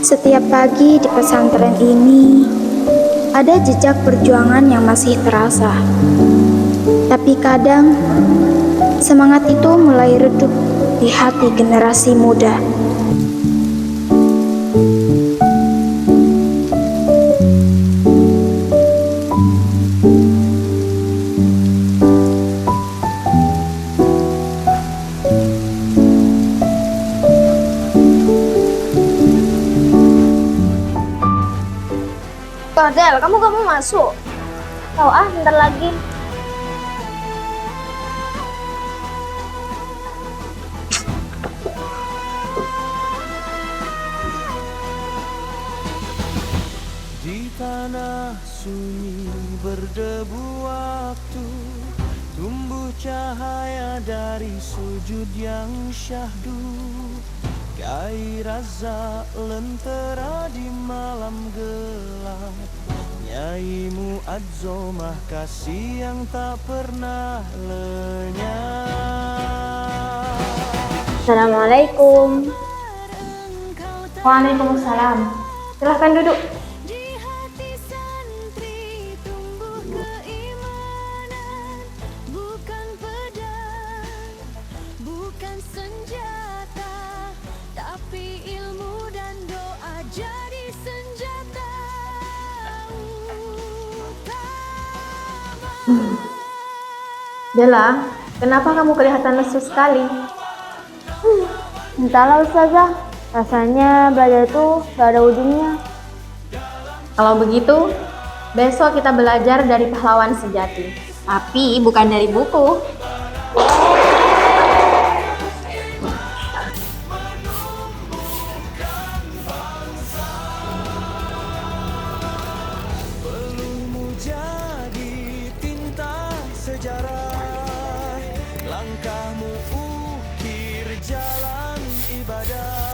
Setiap pagi di pesantren ini ada jejak perjuangan yang masih terasa. Tapi kadang semangat itu mulai redup di hati generasi muda. Del, kamu gak mau masuk? Tahu bentar lagi. Di tanah sunyi berdebu waktu, tumbuh cahaya dari sujud yang syahdu. Gairah lentera di malam gelap, Nyai Mu'adzomah kasih yang tak pernah lenyap. Assalamualaikum. Waalaikumsalam. Silahkan duduk. Dela, kenapa kamu kelihatan lesu sekali? Entahlah Ustazah, rasanya belajar itu gak ada ujungnya. Kalau begitu, besok kita belajar dari pahlawan sejati, tapi bukan dari buku.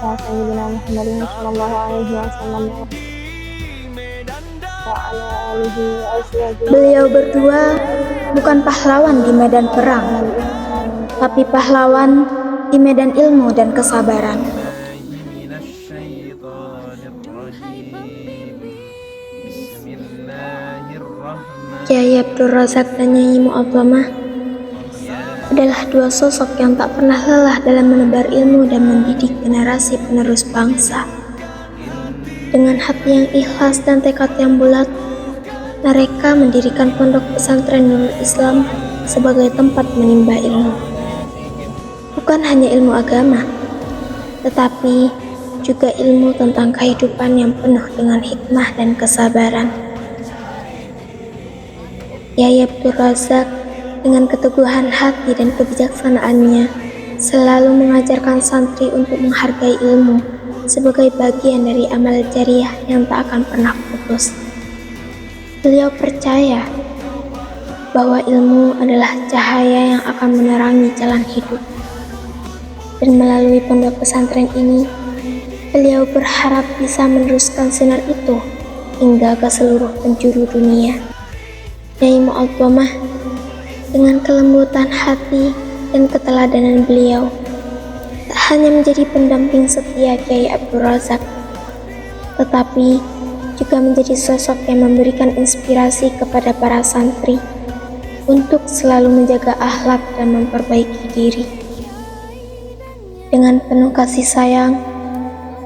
Sayyidina Muhammadin sallallahu alaihi wasallam wa ala alihi wasallam. Beliau berdua bukan pahlawan di medan perang, tapi pahlawan di medan ilmu dan kesabaran. Kiai Abdul Razak dan Nyai Mu'adzomah adalah dua sosok yang tak pernah lelah dalam menebar ilmu dan mendidik generasi penerus bangsa. Dengan hati yang ikhlas dan tekad yang bulat, mereka mendirikan pondok pesantren Nurul Islam sebagai tempat menimba ilmu. Bukan hanya ilmu agama, tetapi juga ilmu tentang kehidupan yang penuh dengan hikmah dan kesabaran. Kiai Abdul Razak dengan keteguhan hati dan kebijaksanaannya selalu mengajarkan santri untuk menghargai ilmu sebagai bagian dari amal jariah yang tak akan pernah putus. Beliau percaya bahwa ilmu adalah cahaya yang akan menerangi jalan hidup. Dan melalui pondok pesantren ini, beliau berharap bisa meneruskan sinar itu hingga ke seluruh penjuru dunia. Nyai Mu'adzomah dengan kelembutan hati dan keteladanan beliau tak hanya menjadi pendamping setia Kiai Abdul Razak, tetapi juga menjadi sosok yang memberikan inspirasi kepada para santri untuk selalu menjaga akhlak dan memperbaiki diri. Dengan penuh kasih sayang,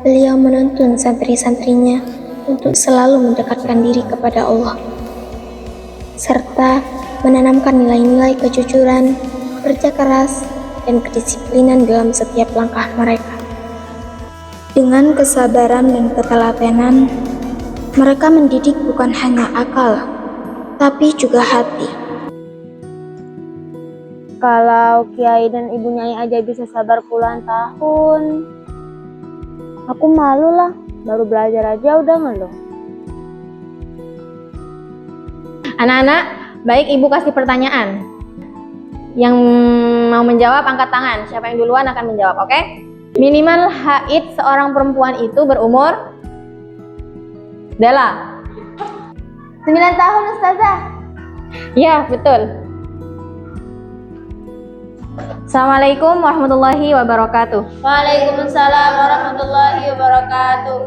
beliau menuntun santri-santrinya untuk selalu mendekatkan diri kepada Allah, serta menanamkan nilai-nilai kejujuran, kerja keras, dan kedisiplinan dalam setiap langkah mereka. Dengan kesabaran dan ketelatenan, mereka mendidik bukan hanya akal, tapi juga hati. Kalau Kiai dan Ibu Nyai aja bisa sabar puluhan tahun, aku malu lah, baru belajar aja udah ngeluh. Anak-anak, baik Ibu kasih pertanyaan. Yang mau menjawab angkat tangan. Siapa yang duluan akan menjawab, oke? Minimal haid seorang perempuan itu berumur Dela 9 tahun Ustazah. Ya, betul. Assalamualaikum warahmatullahi wabarakatuh. Waalaikumsalam warahmatullahi wabarakatuh.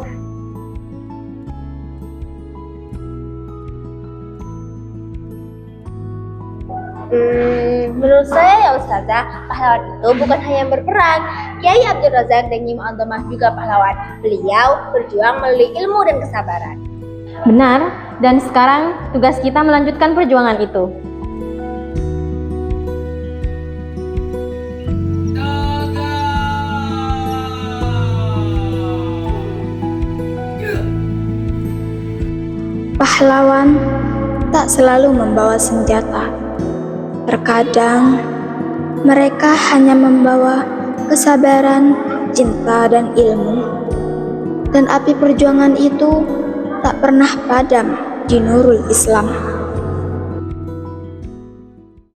Menurut saya ya Ustazah, pahlawan itu bukan hanya yang berperang. Kiai Abdul Razak dan Nyi Mu'adzamah juga pahlawan. Beliau berjuang melalui ilmu dan kesabaran. Benar, dan sekarang tugas kita melanjutkan perjuangan itu. Pahlawan tak selalu membawa senjata. Terkadang mereka hanya membawa kesabaran, cinta, dan ilmu. Dan api perjuangan itu tak pernah padam di Nurul Islam.